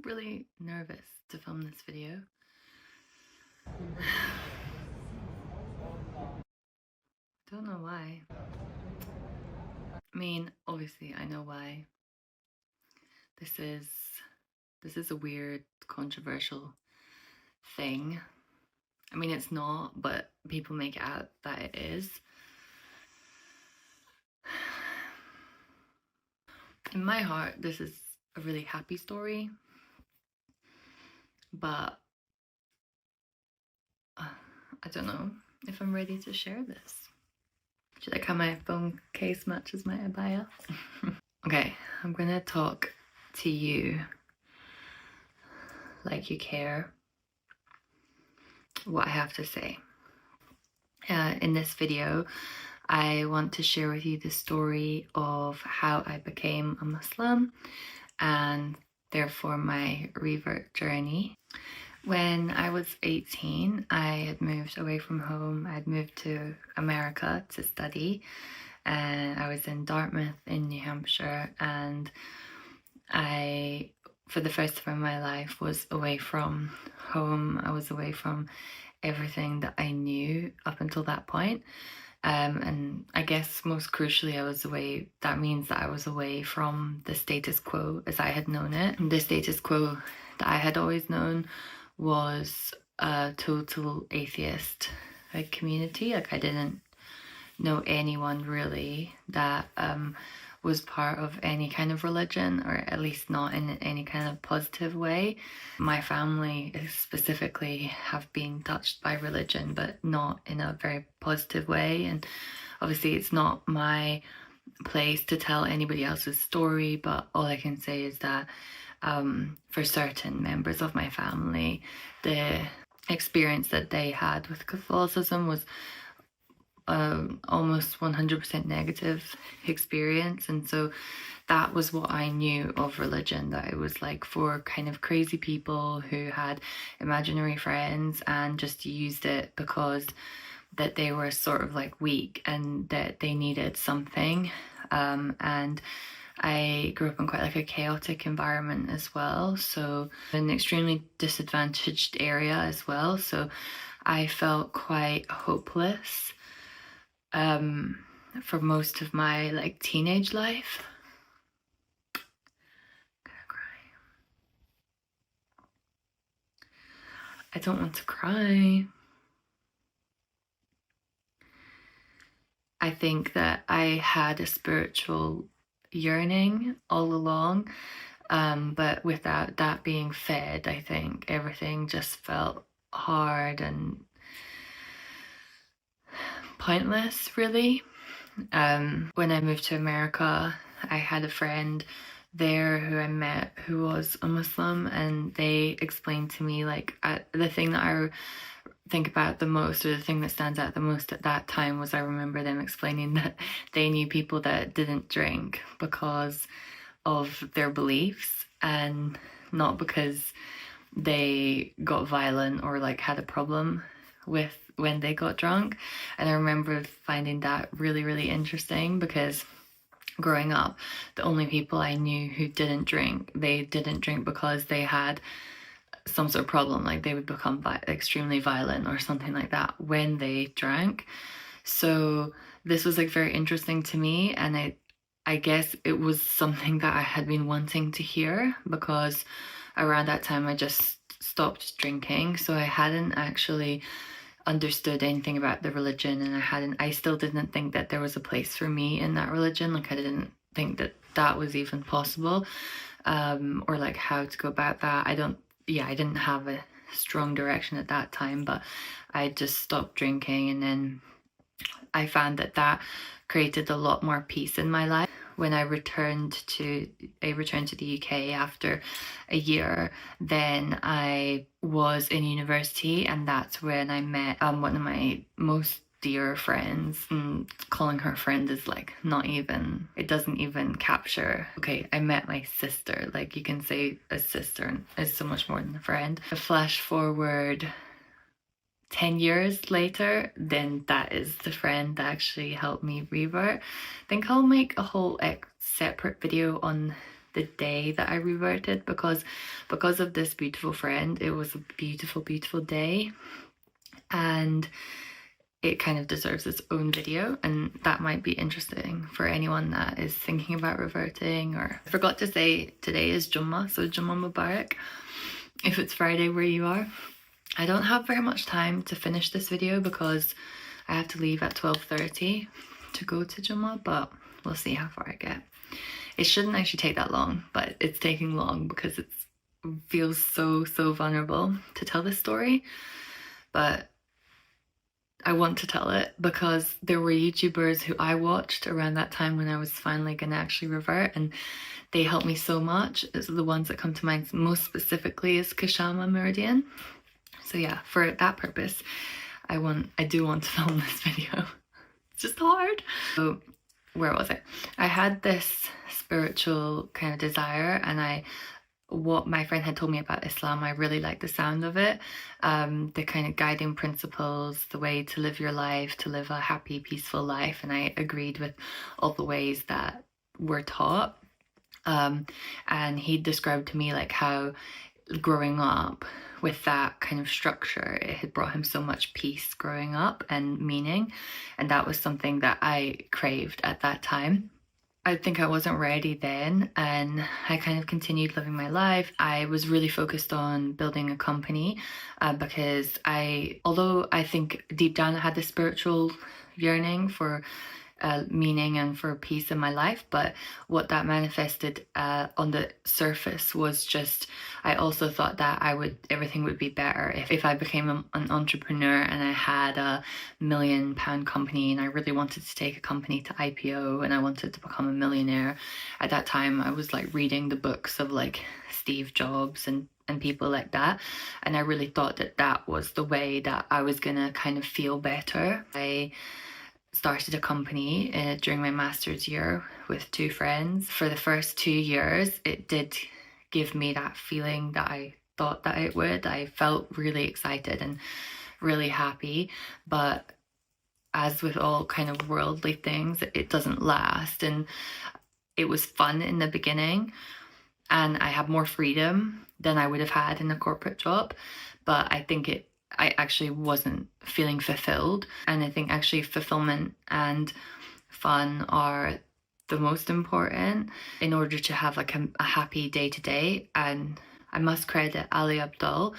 really nervous to film this video. Don't know why. I mean, obviously I know why. This is a weird, controversial thing. I mean, it's not, but people make it out that it is. In my heart, this is a really happy story, but I don't know if I'm ready to share this. Do you like how my phone case matches my abaya? Okay, I'm gonna talk to you like you care what I have to say. In this video, I want to share with you the story of how I became a Muslim and therefore my revert journey. When I was 18, I had moved away from home. I'd moved to America to study, and I was in Dartmouth in New Hampshire, and I, for the first time in my life, was away from home. I was away from everything that I knew up until that point. And I guess most crucially, I was away. That means that I was away from the status quo as I had known it. The status quo that I had always known was a total atheist community. Like, I didn't know anyone really that was part of any kind of religion, or at least not in any kind of positive way. My family specifically have been touched by religion, but not in a very positive way. And obviously it's not my place to tell anybody else's story, but all I can say is that for certain members of my family, the experience that they had with Catholicism was almost 100% negative experience. And so that was what I knew of religion, that it was like for kind of crazy people who had imaginary friends and just used it because that they were sort of like weak and that they needed something. And I grew up in quite like a chaotic environment as well, so an extremely disadvantaged area as well, so I felt quite hopeless for most of my like teenage life. I'm gonna cry. I don't want to cry. I think that I had a spiritual yearning all along, but without that being fed, I think everything just felt hard and pointless, really. When I moved to America, I had a friend there who I met who was a Muslim, and they explained to me like the thing that I think about the most, or the thing that stands out the most at that time, was I remember them explaining that they knew people that didn't drink because of their beliefs and not because they got violent or like had a problem with when they got drunk. And I remember finding that really, really interesting, because growing up, the only people I knew who didn't drink, they didn't drink because they had some sort of problem, like they would become extremely violent or something like that when they drank. So this was like very interesting to me, and I guess it was something that I had been wanting to hear, because around that time I just stopped drinking, so I hadn't actually understood anything about the religion, and I still didn't think that there was a place for me in that religion. Like, I didn't think that that was even possible, or like how to go about that. I didn't have a strong direction at that time, but I just stopped drinking, and then I found that that created a lot more peace in my life. When I returned to the UK after a year, then I was in university, and that's when I met one of my most dear friends. And calling her friend is like not even, it doesn't even capture. Okay, I met my sister. Like, you can say a sister is so much more than a friend. Flash forward 10 years later, then that is the friend that actually helped me revert. I think I'll make a whole separate video on the day that I reverted, because of this beautiful friend. It was a beautiful, beautiful day, and it kind of deserves its own video, and that might be interesting for anyone that is thinking about reverting. Or I forgot to say, today is Jummah, so Jummah Mubarak if it's Friday where you are. I don't have very much time to finish this video because I have to leave at 12:30 to go to Jummah, but we'll see how far I get. It shouldn't actually take that long, but it's taking long because it feels so vulnerable to tell this story. But I want to tell it because there were YouTubers who I watched around that time when I was finally going to actually revert, and they helped me so much. It's the ones that come to mind most specifically is Kashama Meridian. So yeah, for that purpose, I do want to film this video. It's just hard. So where was it? I had this spiritual kind of desire, and what my friend had told me about Islam, I really liked the sound of it. The kind of guiding principles, the way to live your life, to live a happy, peaceful life. And I agreed with all the ways that were taught. And he described to me like how growing up with that kind of structure, it had brought him so much peace growing up and meaning. And that was something that I craved at that time. I think I wasn't ready then, and I kind of continued living my life. I was really focused on building a company because although I think deep down I had this spiritual yearning for meaning and for peace in my life, but what that manifested on the surface was just, I also thought that everything would be better if I became an entrepreneur and I had a £1 million company, and I really wanted to take a company to IPO and I wanted to become a millionaire. At that time I was like reading the books of like Steve Jobs and people like that, and I really thought that that was the way that I was gonna kind of feel better. I started a company during my master's year with 2 friends. For the first 2 years, it did give me that feeling that I thought that it would. I felt really excited and really happy, but as with all kind of worldly things, it doesn't last. And it was fun in the beginning, and I had more freedom than I would have had in a corporate job, but I think I actually wasn't feeling fulfilled. And I think actually fulfillment and fun are the most important in order to have like a happy day-to-day. And I must credit Ali Abdul.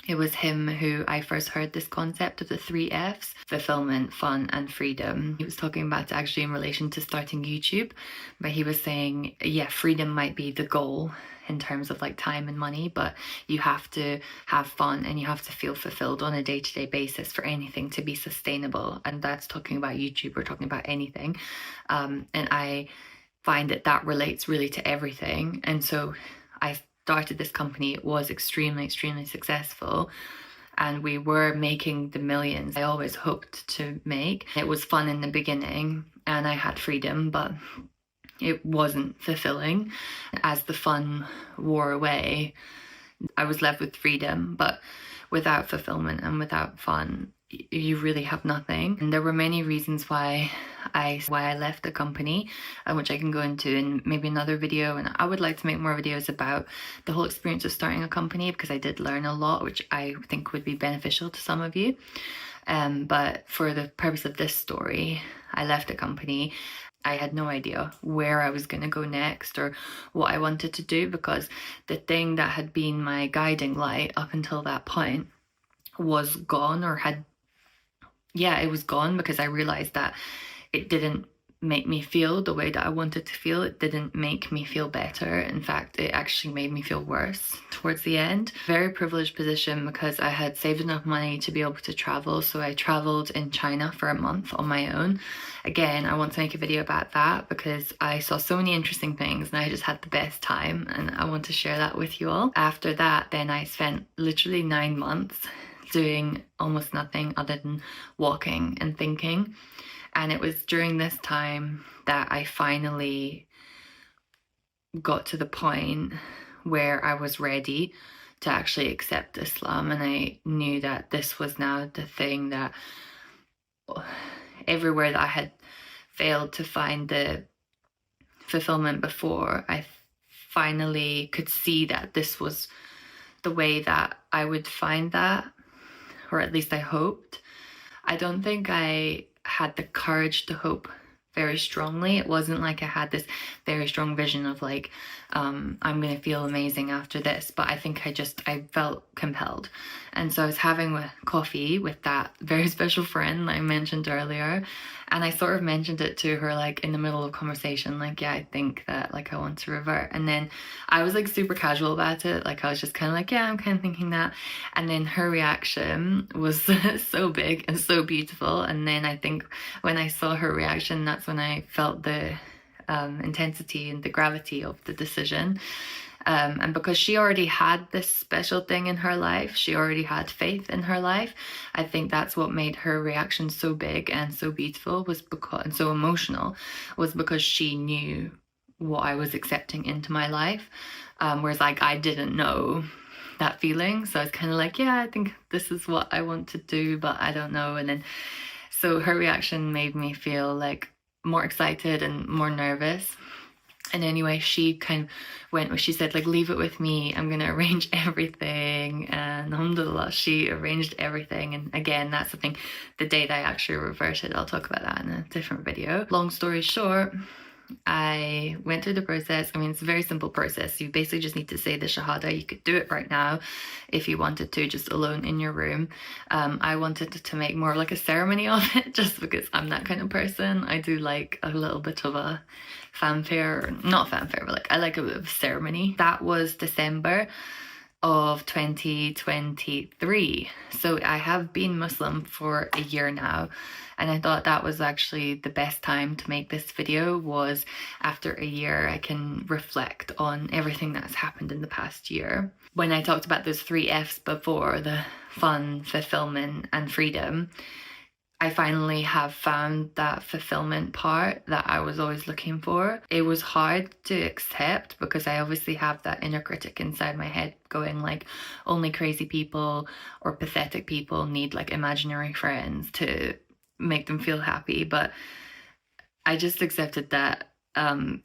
It was him who I first heard this concept of the 3 Fs: fulfillment, fun, and freedom. He was talking about it actually in relation to starting YouTube, but he was saying, yeah, freedom might be the goal in terms of like time and money, but you have to have fun and you have to feel fulfilled on a day-to-day basis for anything to be sustainable. And that's talking about YouTube, we're talking about anything. And I find that relates really to everything. And so I started this company. It was extremely successful, and we were making the millions I always hoped to make. It was fun in the beginning and I had freedom, but it wasn't fulfilling. As the fun wore away, I was left with freedom, but without fulfillment and without fun, you really have nothing. And there were many reasons why I left the company, which I can go into in maybe another video. And I would like to make more videos about the whole experience of starting a company, because I did learn a lot, which I think would be beneficial to some of you. But for the purpose of this story, I left the company. I had no idea where I was going to go next or what I wanted to do, because the thing that had been my guiding light up until that point was gone, or it was gone, because I realized that it didn't make me feel the way that I wanted to feel. It didn't make me feel better. In fact, it actually made me feel worse towards the end. Very privileged position, because I had saved enough money to be able to travel. So I traveled in China for a month on my own. Again, I want to make a video about that because I saw so many interesting things and I just had the best time, and I want to share that with you all. After that, then I spent literally 9 months doing almost nothing other than walking and thinking. And it was during this time that I finally got to the point where I was ready to actually accept Islam. And I knew that this was now the thing that everywhere that I had failed to find the fulfillment before, I finally could see that this was the way that I would find that, or at least I hoped. I don't think I had the courage to hope very strongly. It wasn't like I had this very strong vision of like, I'm going to feel amazing after this. But I think I felt compelled. And so I was having a coffee with that very special friend I mentioned earlier. And I sort of mentioned it to her like in the middle of conversation, like, yeah, I think that like I want to revert. And then I was like super casual about it. Like I was just kind of like, yeah, I'm kind of thinking that. And then her reaction was so big and so beautiful. And then I think when I saw her reaction, that's when I felt the intensity and the gravity of the decision. And because she already had this special thing in her life, she already had faith in her life. I think that's what made her reaction so big and so beautiful, was because, and so emotional, was because she knew what I was accepting into my life. Whereas like I didn't know that feeling. So I was kind of like, yeah, I think this is what I want to do, but I don't know. And then, so her reaction made me feel like more excited and more nervous. And anyway, she kind of went, she said, like, leave it with me. I'm going to arrange everything. And alhamdulillah, she arranged everything. And again, that's the thing, the day that I actually reverted, I'll talk about that in a different video. Long story short, I went through the process. I mean, it's a very simple process. You basically just need to say the Shahada. You could do it right now if you wanted to, just alone in your room. I wanted to make more like a ceremony of it, just because I'm that kind of person. I do like a little bit of a fanfare, not fanfare, but like I like a bit of a ceremony. That was December of 2023. So I have been Muslim for a year now, and I thought that was actually the best time to make this video. Was after a year I can reflect on everything that's happened in the past year. When I talked about those 3 F's before, the fun, fulfillment and freedom, I finally have found that fulfillment part that I was always looking for. It was hard to accept because I obviously have that inner critic inside my head going like, only crazy people or pathetic people need like imaginary friends to make them feel happy. But I just accepted that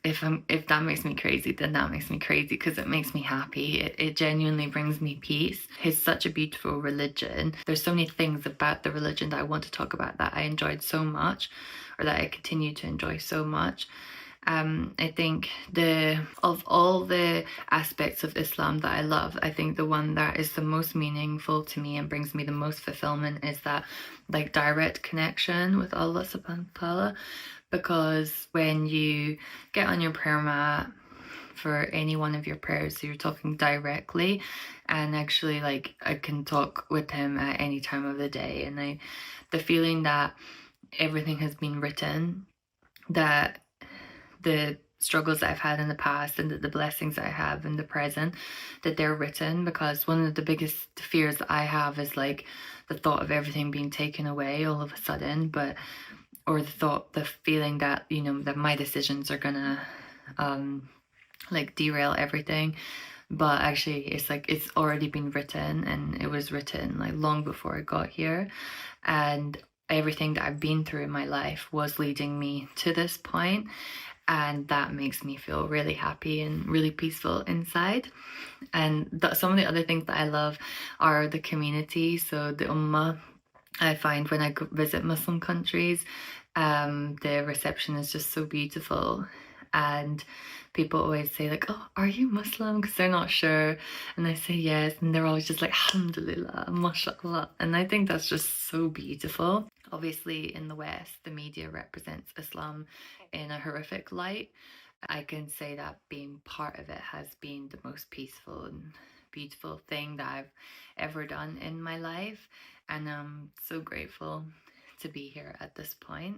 if that makes me crazy, then that makes me crazy, because it makes me happy. It genuinely brings me peace. It's such a beautiful religion. There's so many things about the religion that I want to talk about that I enjoyed so much, or that I continue to enjoy so much. I think of all the aspects of Islam that I love, I think the one that is the most meaningful to me and brings me the most fulfillment is that like direct connection with Allah subhanahu wa ta'ala. Because when you get on your prayer mat for any one of your prayers, so you're talking directly, and actually like I can talk with him at any time of the day, and the feeling that everything has been written, that the struggles that I've had in the past and the blessings I have in the present, that they're written. Because one of the biggest fears that I have is like the thought of everything being taken away all of a sudden, or the feeling that, you know, that my decisions are gonna like derail everything. But actually it's like it's already been written, and it was written like long before I got here, and everything that I've been through in my life was leading me to this point. And that makes me feel really happy and really peaceful inside. And some of the other things that I love are the community. So the ummah, I find when I visit Muslim countries, the reception is just so beautiful. And people always say like, oh, are you Muslim? Because they're not sure. And I say yes. And they're always just like, alhamdulillah, mashallah. And I think that's just so beautiful. Obviously in the West, the media represents Islam in a horrific light. I can say that being part of it has been the most peaceful and beautiful thing that I've ever done in my life. And I'm so grateful to be here at this point.